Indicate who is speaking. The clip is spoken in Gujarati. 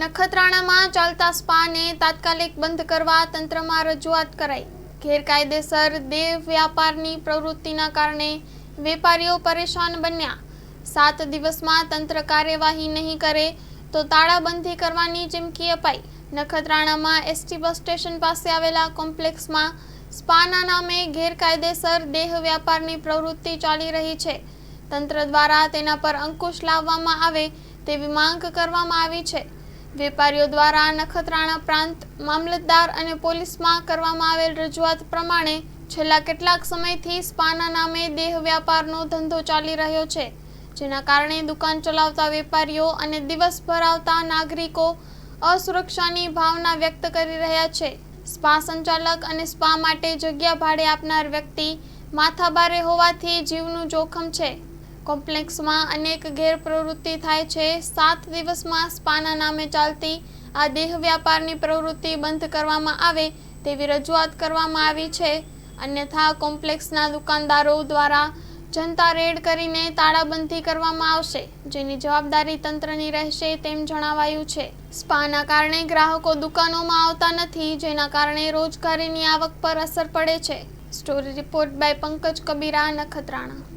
Speaker 1: નખત્રાણામાં ચાલતા સ્પાને તાત્કાલિક બંધ કરવા તંત્રમાં રજૂઆત કરાઈ। ગેરકાયદેસર દેહ વ્યાપારની પ્રવૃત્તિના કારણે વેપારીઓ પરેશાન બન્યા। 7 દિવસમાં તંત્ર કાર્યવાહી નહીં કરે તો તાળાબંધી કરવાની ચીમકી અપાઈ। નખત્રાણામાં એસટી બસ સ્ટેશન પાસે આવેલા કોમ્પ્લેક્સમાં સ્પાના નામે ગેરકાયદેસર દેહ વ્યાપારની પ્રવૃત્તિ ચાલી રહી છે। તંત્ર દ્વારા તેના પર અંકુશ લાવવામાં આવે તેવી માંગ કરવામાં આવી છે। વેપારીઓ દ્વારા નખત્રાણા પ્રાંત મામલતદાર અને પોલીસમાં કરવામાં આવેલ રજૂઆત પ્રમાણે છેલ્લા કેટલાક સમયથી સ્પાના નામે દેહ વ્યાપારનો ધંધો ચાલી રહ્યો છે, જેના કારણે દુકાન ચલાવતા વેપારીઓ અને દિવસભર આવતા નાગરિકો અસુરક્ષાની ભાવના વ્યક્ત કરી રહ્યા છે। સ્પા સંચાલક અને સ્પા માટે જગ્યા ભાડે આપનાર વ્યક્તિ માથાભારે હોવાથી જીવનું જોખમ છે। કોમ્પ્લેક્સમાં અનેક ગેરપ્રવૃત્તિ થાય છે। 7 દિવસમાં સ્પાના નામે ચાલતી આ દેહ વ્યાપારની પ્રવૃત્તિ બંધ કરવામાં આવે તેવી રજૂઆત કરવામાં આવી છે। અન્યથા કોમ્પ્લેક્સના દુકાનદારો દ્વારા જનતા રેડ કરીને તાળાબંધી કરવામાં આવશે, જેની જવાબદારી તંત્રની રહેશે તેમ જણાવાયું છે। સ્પાના કારણે ગ્રાહકો દુકાનોમાં આવતા નથી, જેના કારણે રોજગારીની આવક પર અસર પડે છે। Story report by Pankaj Kabira, Nakhatrana.